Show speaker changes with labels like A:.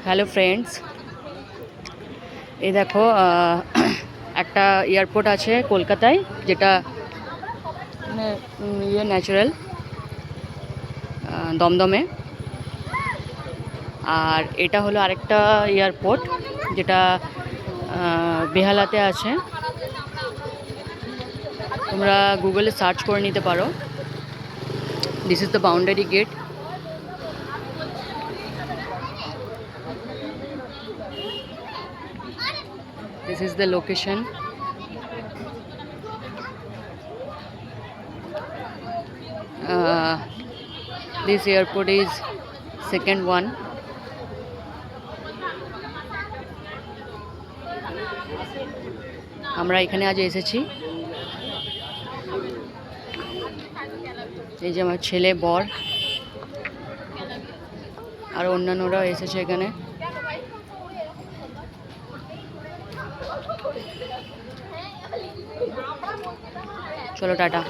A: Hello friends, এই দেখো একটা এয়ারপোর্ট আছে কলকাতায়, যেটা মানে ন্যাচারাল দমদমে। আর এটা হলো আরেকটা এয়ারপোর্ট যেটা বেহালাতে আছে। তোমরা গুগলে সার্চ করে নিতে পারো। This is the boundary gate. This is the location. This airport is second one. আমরা এখানে আজ এসেছি। এই যে আমার ছেলে, বর আর অন্যান্যরাও এসেছে এখানে। চলো টাটা।